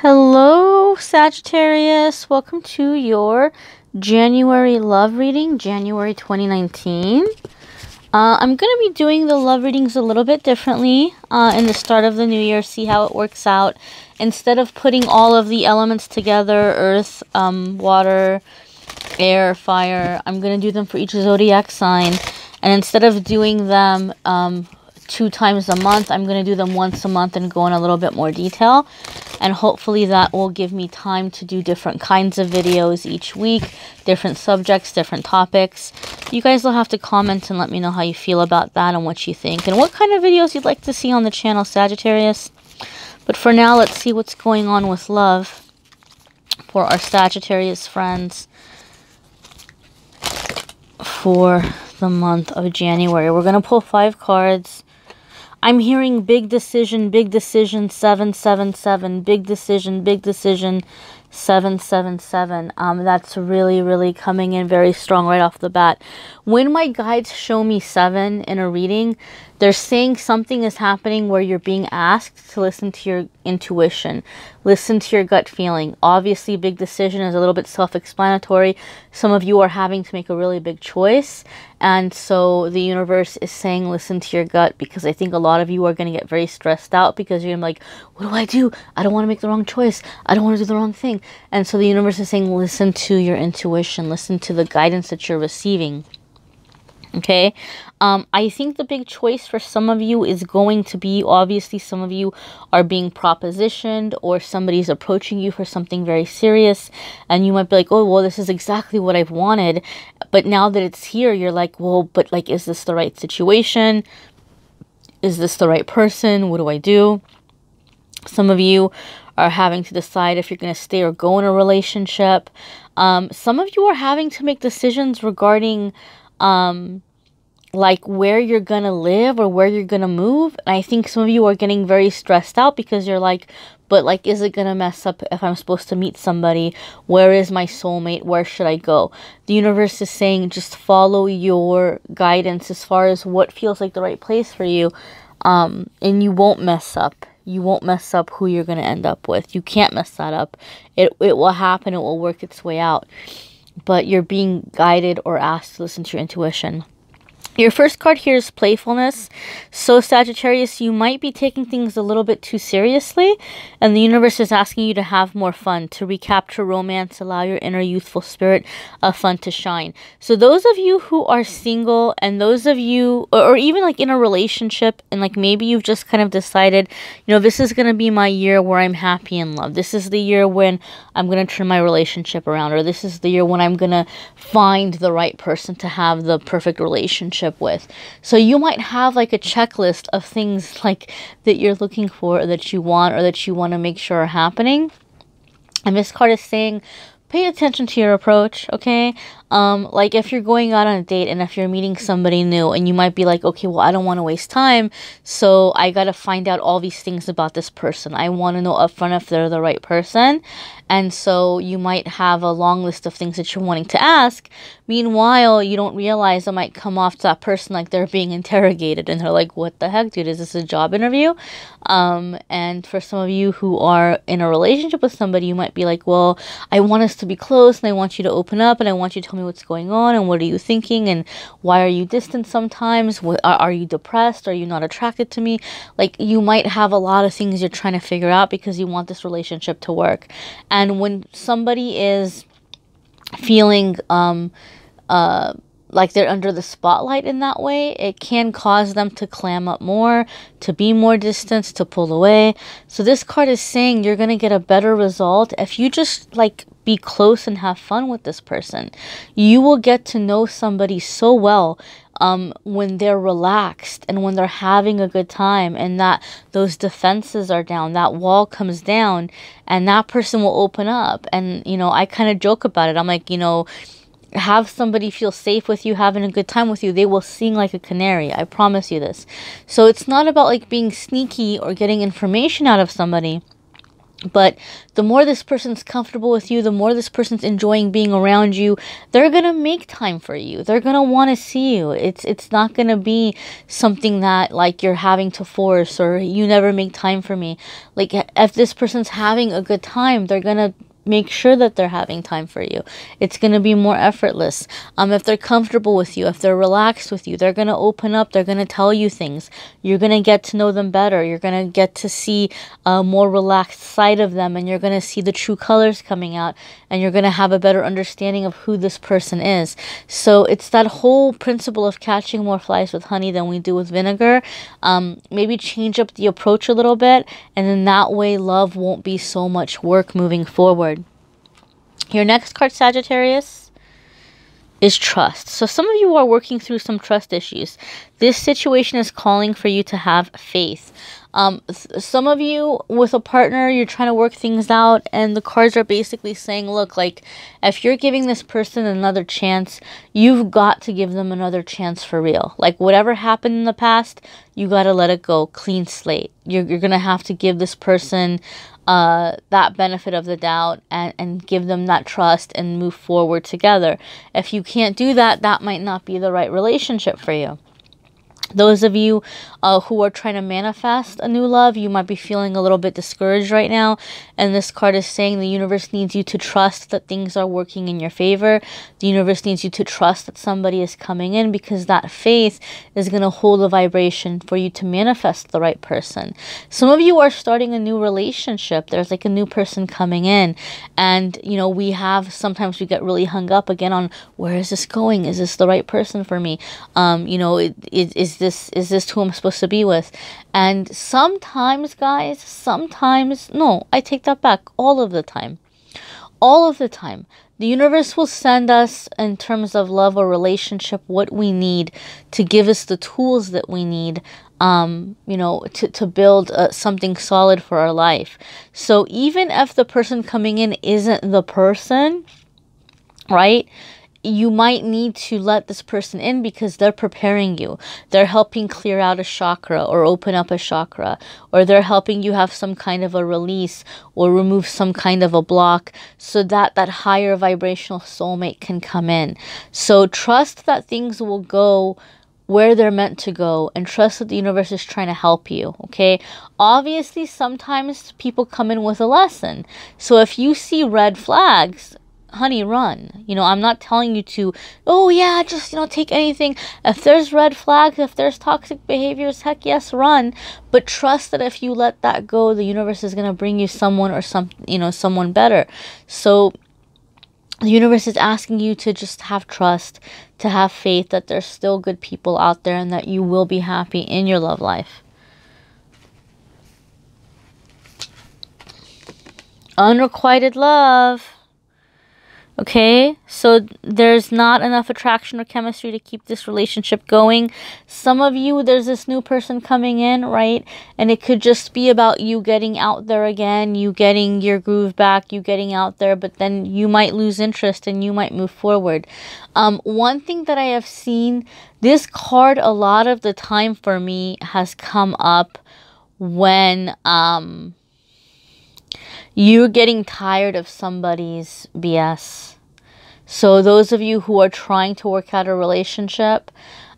Hello, Sagittarius. Welcome to your January love reading, January 2019. I'm going to be doing the love readings a little bit differently in the start of the new year, see how it works out. Instead of putting all of the elements together, earth, water, air, fire, I'm going to do them for each zodiac sign. And instead of doing them 2 times a month, I'm going to do them once a month and go in a little bit more detail. And hopefully that will give me time to do different kinds of videos each week, different subjects, different topics. You guys will have to comment and let me know how you feel about that and what you think. And what kind of videos you'd like to see on the channel, Sagittarius. But for now, let's see what's going on with love for our Sagittarius friends for the month of January. We're going to pull 5 cards. I'm hearing big decision, 777, big decision, 777. That's really coming in very strong right off the bat. When my guides show me 7 in a reading, they're saying something is happening where you're being asked to listen to your intuition, listen to your gut feeling. Obviously, big decision is a little bit self-explanatory. Some of you are having to make a really big choice. And so the universe is saying, listen to your gut, because I think a lot of you are going to get very stressed out because you're like, what do I do? I don't want to make the wrong choice. I don't want to do the wrong thing. And so the universe is saying, listen to your intuition, listen to the guidance that you're receiving. Okay, I think the big choice for some of you is going to be, obviously, some of you are being propositioned or somebody's approaching you for something very serious. And you might be like, oh, well, this is exactly what I've wanted. But now that it's here, you're like, well, but like, is this the right situation? Is this the right person? What do I do? Some of you are having to decide if you're going to stay or go in a relationship. Some of you are having to make decisions regarding like where you're gonna live or where you're gonna move. And I think some of you are getting very stressed out because you're like, but like, is it gonna mess up if I'm supposed to meet somebody? Where is my soulmate? Where should I go? The universe is saying, just follow your guidance as far as what feels like the right place for you. And you won't mess up. You won't mess up who you're gonna end up with. You can't mess that up. It will happen. It will work its way out. But you're being guided or asked to listen to your intuition. Your first card here is playfulness. So Sagittarius, you might be taking things a little bit too seriously, and the universe is asking you to have more fun, to recapture romance, allow your inner youthful spirit of fun to shine. So those of you who are single, and those of you, or even like in a relationship, and like maybe you've just kind of decided, you know, this is going to be my year where I'm happy in love. This is the year when I'm going to turn my relationship around, or this is the year when I'm going to find the right person to have the perfect relationship with. So you might have like a checklist of things like that you're looking for, or that you want, or that you want to make sure are happening. And this card is saying, pay attention to your approach, okay? Like if you're going out on a date and if you're meeting somebody new, and you might be like, okay, well, I don't want to waste time, so I got to find out all these things about this person. I want to know upfront if they're the right person. And so you might have a long list of things that you're wanting to ask. Meanwhile, you don't realize it might come off to that person like they're being interrogated, and they're like, what the heck, dude? Is this a job interview? And for some of you who are in a relationship with somebody, you might be like, well, I want us to be close, and I want you to open up, and I want you to tell me what's going on, and what are you thinking, and why are you distant sometimes? Are you depressed? Are you not attracted to me? Like, you might have a lot of things you're trying to figure out because you want this relationship to work. And when somebody is feeling like they're under the spotlight in that way, it can cause them to clam up more, to be more distant, to pull away. So this card is saying you're going to get a better result if you just like be close and have fun with this person. You will get to know somebody so well when they're relaxed and when they're having a good time, and that those defenses are down, that wall comes down, and that person will open up. And, you know, I kind of joke about it. I'm like, you know, have somebody feel safe with you, having a good time with you, they will sing like a canary. I promise you this. So it's not about like being sneaky or getting information out of somebody. But the more this person's comfortable with you, the more this person's enjoying being around you, they're going to make time for you. They're going to want to see you. It's not going to be something that like you're having to force or you never make time for me. Like if this person's having a good time, they're going to make sure that they're having time for you. It's going to be more effortless. If they're comfortable with you, if they're relaxed with you, they're going to open up. They're going to tell you things. You're going to get to know them better. You're going to get to see a more relaxed side of them, and you're going to see the true colors coming out, and you're going to have a better understanding of who this person is. So it's that whole principle of catching more flies with honey than we do with vinegar. Maybe change up the approach a little bit, and then that way love won't be so much work moving forward. Your next card, Sagittarius, is trust. So some of you are working through some trust issues. This situation is calling for you to have faith. Some of you with a partner, you're trying to work things out, and the cards are basically saying, look, like if you're giving this person another chance, you've got to give them another chance for real. Like whatever happened in the past, you got to let it go, clean slate. You're going to have to give this person that benefit of the doubt and give them that trust and move forward together. If you can't do that, that might not be the right relationship for you. Those of you who are trying to manifest a new love, you might be feeling a little bit discouraged right now. And this card is saying the universe needs you to trust that things are working in your favor. The universe needs you to trust that somebody is coming in, because that faith is going to hold a vibration for you to manifest the right person. Some of you are starting a new relationship. There's like a new person coming in. And, you know, sometimes we get really hung up again on, where is this going? Is this the right person for me? Is this who I'm supposed to be with? And sometimes, guys, no, I take that back. All of the time, the universe will send us, in terms of love or relationship, what we need to give us the tools that we need, to build something solid for our life. So even if the person coming in isn't the person, right? You might need to let this person in because they're preparing you. They're helping clear out a chakra or open up a chakra, or they're helping you have some kind of a release or remove some kind of a block so that that higher vibrational soulmate can come in. So trust that things will go where they're meant to go, and trust that the universe is trying to help you, okay? Obviously, sometimes people come in with a lesson. So if you see red flags, honey, run. I'm not telling you to, oh yeah, just, take anything. If there's red flags, if there's toxic behaviors, heck yes, run. But trust that if you let that go, the universe is going to bring you someone or someone better. So the universe is asking you to just have trust, to have faith that there's still good people out there and that you will be happy in your love life. Unrequited love. Okay, so there's not enough attraction or chemistry to keep this relationship going. Some of you, there's this new person coming in, right? And it could just be about you getting out there again, you getting your groove back, you getting out there, but then you might lose interest and you might move forward. One thing that I have seen, this card a lot of the time for me has come up when you're getting tired of somebody's BS. So those of you who are trying to work out a relationship,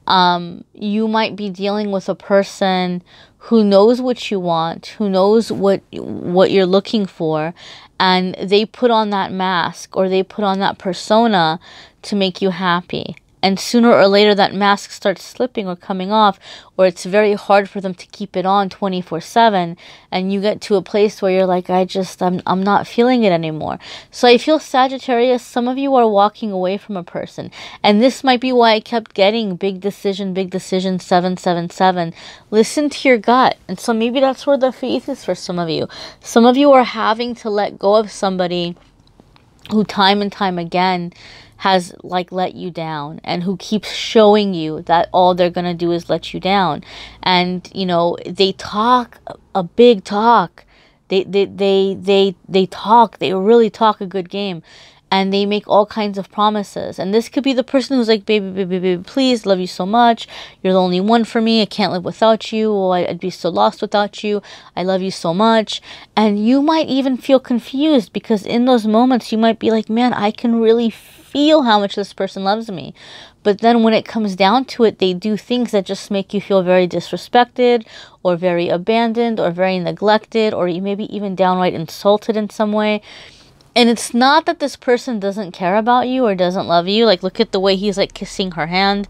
you might be dealing with a person who knows what you want, who knows what you're looking for, and they put on that mask or they put on that persona to make you happy. And sooner or later that mask starts slipping or coming off, or it's very hard for them to keep it on 24/7, and you get to a place where you're like, I'm not feeling it anymore. So I feel, Sagittarius, some of you are walking away from a person, and this might be why I kept getting big decision 777. Listen to your gut. And so maybe that's where the faith is for some of you. Some of you are having to let go of somebody who time and time again has let you down, and who keeps showing you that all they're gonna do is let you down. And they talk a big talk. They really talk a good game, and they make all kinds of promises. And this could be the person who's like, baby, baby, baby, please, love you so much. You're the only one for me. I can't live without you. Oh, I'd be so lost without you. I love you so much. And you might even feel confused, because in those moments you might be like, man, I can really feel how much this person loves me. But then when it comes down to it, they do things that just make you feel very disrespected, or very abandoned, or very neglected, or you maybe even downright insulted in some way. And it's not that this person doesn't care about you or doesn't love you. Like, look at the way he's like kissing her hand.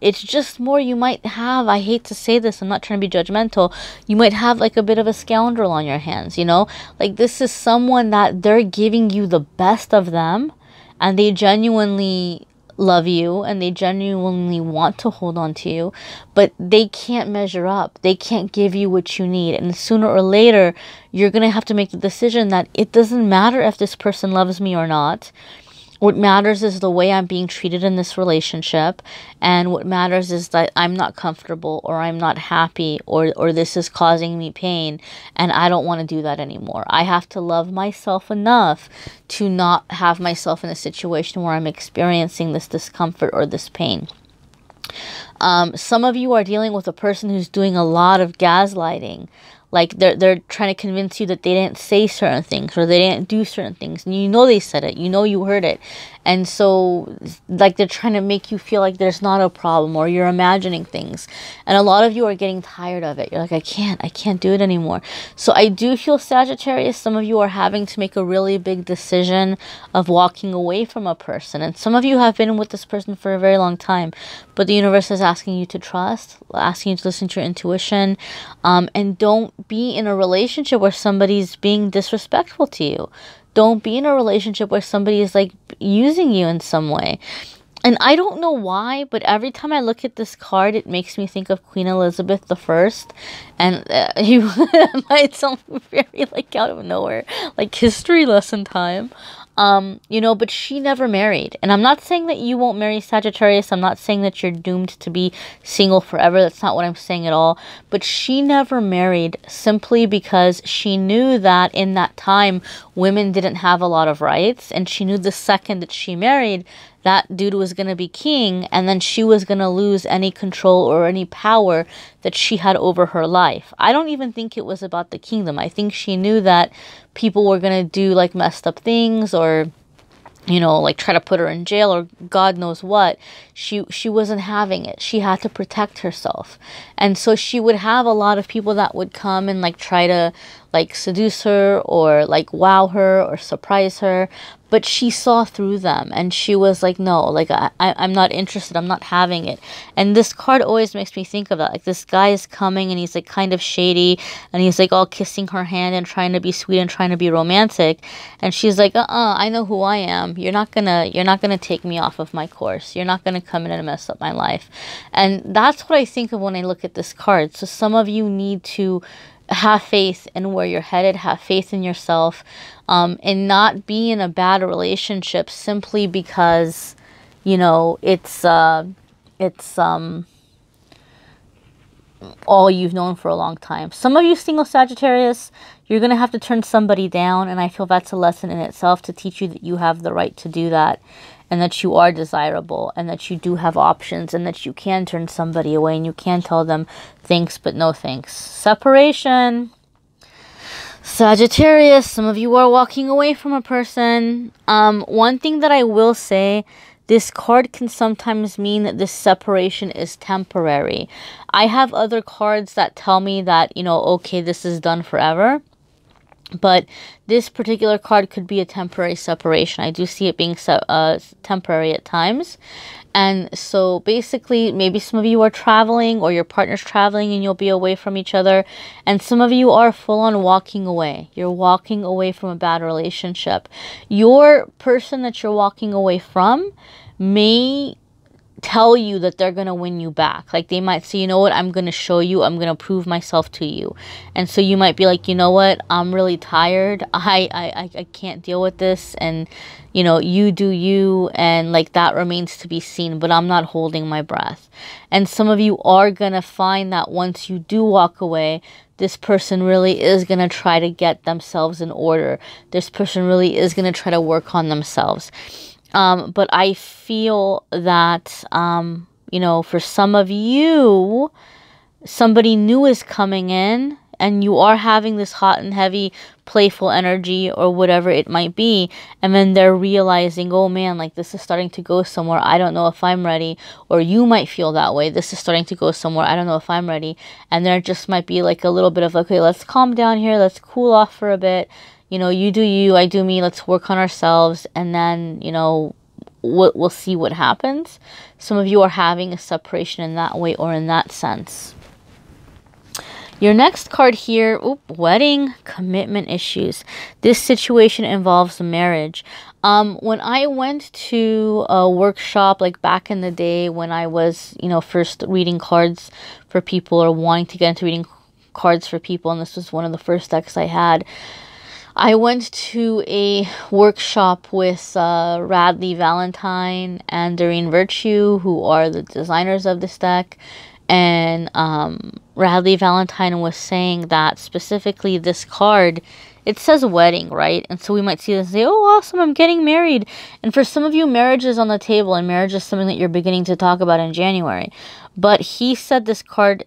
It's just more, you might have, I hate to say this, I'm not trying to be judgmental, you might have like a bit of a scoundrel on your hands, you know? Like, this is someone that they're giving you the best of them, and they genuinely love you, and they genuinely want to hold on to you, but they can't measure up. They can't give you what you need. And sooner or later, you're going to have to make the decision that it doesn't matter if this person loves me or not. What matters is the way I'm being treated in this relationship. And what matters is that I'm not comfortable, or I'm not happy, or this is causing me pain. And I don't want to do that anymore. I have to love myself enough to not have myself in a situation where I'm experiencing this discomfort or this pain. Some of you are dealing with a person who's doing a lot of gaslighting. Like, they're trying to convince you that they didn't say certain things, or they didn't do certain things. And you know they said it. You know you heard it. And so, like, they're trying to make you feel like there's not a problem, or you're imagining things. And a lot of you are getting tired of it. You're like, I can't do it anymore. So I do feel, Sagittarius, some of you are having to make a really big decision of walking away from a person. And some of you have been with this person for a very long time. But the universe is asking you to trust, asking you to listen to your intuition, and don't be in a relationship where somebody's being disrespectful to you. Don't be in a relationship where somebody is like using you in some way. And I don't know why, but every time I look at this card, it makes me think of Queen Elizabeth I. And you might sound very like out of nowhere, like history lesson time. You know, but she never married. And I'm not saying that you won't marry, Sagittarius. I'm not saying that you're doomed to be single forever. That's not what I'm saying at all. But she never married simply because she knew that in that time, women didn't have a lot of rights. And she knew the second that she married, that dude was going to be king, and then she was going to lose any control or any power that she had over her life. I don't even think it was about the kingdom. I think she knew that people were going to do like messed up things, or, you know, like try to put her in jail, or God knows what. She wasn't having it. She had to protect herself. And so she would have a lot of people that would come and like try to like seduce her, or like wow her, or surprise her. But she saw through them, and she was like, no, like, I'm not interested. I'm not having it. And this card always makes me think of that. Like, this guy is coming, and he's like kind of shady, and he's like all kissing her hand and trying to be sweet and trying to be romantic. And she's like, I know who I am. You're not gonna take me off of my course. You're not gonna come in and mess up my life. And that's what I think of when I look at this card. So some of you need to have faith in where you're headed, have faith in yourself, and not be in a bad relationship simply because, you know, it's all you've known for a long time. Some of you single Sagittarius, you're going to have to turn somebody down, and I feel that's a lesson in itself to teach you that you have the right to do that, and that you are desirable, and that you do have options, and that you can turn somebody away, and you can tell them thanks but no thanks. Separation. Sagittarius, some of you are walking away from a person. One thing that I will say, this card can sometimes mean that this separation is temporary. I have other cards that tell me that, you know, okay, this is done forever. But this particular card could be a temporary separation. I do see it being temporary at times. And so basically, maybe some of you are traveling, or your partner's traveling, and you'll be away from each other. And some of you are full on walking away. You're walking away from a bad relationship. Your person that you're walking away from may tell you that they're going to win you back. Like they might say, you know what, I'm going to show you, I'm going to prove myself to you. And so you might be like, you know what, I'm really tired. I can't deal with this. And, you know, you do you, and like that remains to be seen, but I'm not holding my breath. And some of you are going to find that once you do walk away, this person really is going to try to get themselves in order. This person really is going to try to work on themselves. But I feel that, you know, for some of you, somebody new is coming in and you are having this hot and heavy playful energy or whatever it might be. And then they're realizing, oh man, like this is starting to go somewhere. I don't know if I'm ready. Or you might feel that way. This is starting to go somewhere. I don't know if I'm ready. And there just might be like a little bit of, okay, let's calm down here. Let's cool off for a bit. You know, you do you, I do me. Let's work on ourselves. And then, you know, we'll see what happens. Some of you are having a separation in that way or in that sense. Your next card here, wedding, commitment issues. This situation involves marriage. When I went to a workshop, like back in the day when I was, you know, first reading cards for people or wanting to get into reading cards for people, and this was one of the first decks I had, I went to a workshop with Radley Valentine and Doreen Virtue, who are the designers of this deck. And Radley Valentine was saying that specifically this card, it says wedding, right? And so we might see this and say, oh, awesome, I'm getting married. And for some of you, marriage is on the table, and marriage is something that you're beginning to talk about in January. But he said this card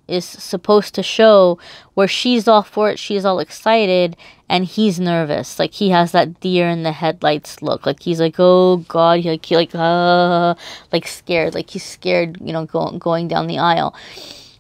is supposed to show where she's all for it, she's all excited, and he's nervous. Like he has that deer in the headlights look. Like he's like, oh God, like scared. Like he's scared, you know, going down the aisle.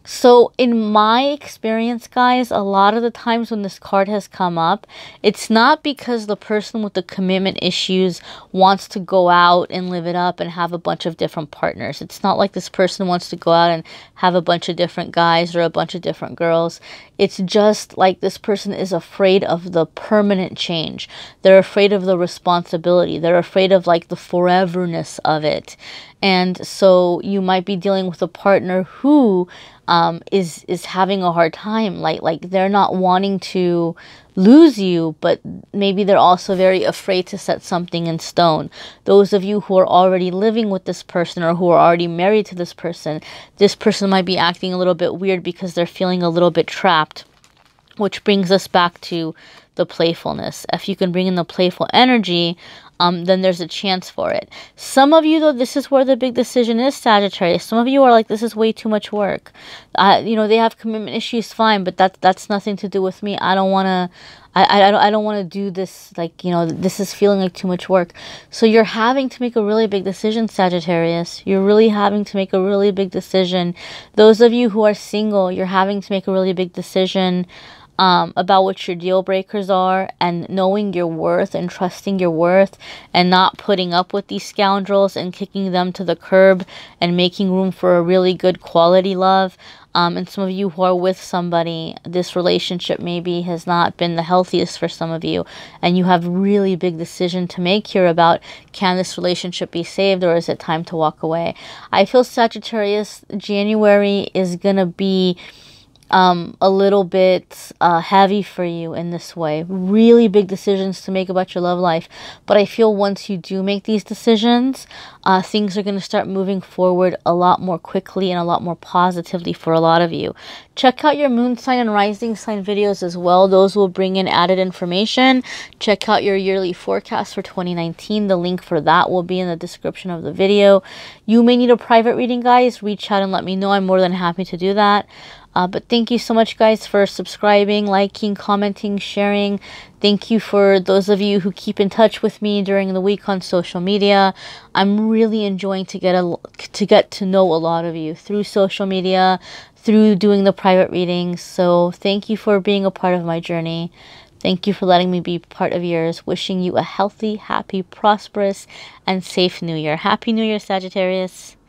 So in my experience, guys, a lot of the times when this card has come up, it's not because the person with the commitment issues wants to go out and live it up and have a bunch of different partners. It's not like this person wants to go out and have a bunch of different guys or a bunch of different girls. It's just like this person is afraid of the permanent change. They're afraid of the responsibility. They're afraid of like the foreverness of it. And so you might be dealing with a partner who is having a hard time. Like they're not wanting to lose you, but maybe they're also very afraid to set something in stone. Those of you who are already living with this person or who are already married to this person might be acting a little bit weird because they're feeling a little bit trapped. Which brings us back to the playfulness. If you can bring in the playful energy, then there's a chance for it. Some of you, though, this is where the big decision is, Sagittarius. Some of you are like, this is way too much work. You know, they have commitment issues, fine, but that's nothing to do with me. I don't want to. I don't want to do this. Like, you know, this is feeling like too much work. So you're having to make a really big decision, Sagittarius. You're really having to make a really big decision. Those of you who are single, you're having to make a really big decision about what your deal breakers are, and knowing your worth and trusting your worth and not putting up with these scoundrels and kicking them to the curb and making room for a really good quality love. And some of you who are with somebody, this relationship maybe has not been the healthiest for some of you, and you have really big decision to make here about, can this relationship be saved or is it time to walk away? I feel, Sagittarius, January is gonna be a little bit heavy for you in this way. Really big decisions to make about your love life. But I feel once you do make these decisions, things are going to start moving forward a lot more quickly and a lot more positively for a lot of you. Check out your moon sign and rising sign videos as well. Those will bring in added information. Check out your yearly forecast for 2019. The link for that will be in the description of the video. You may need a private reading, guys. Reach out and let me know. I'm more than happy to do that. But thank you so much, guys, for subscribing, liking, commenting, sharing. Thank you for those of you who keep in touch with me during the week on social media. I'm really enjoying to get to know a lot of you through social media, through doing the private readings. So thank you for being a part of my journey. Thank you for letting me be part of yours. Wishing you a healthy, happy, prosperous, and safe New Year. Happy New Year, Sagittarius.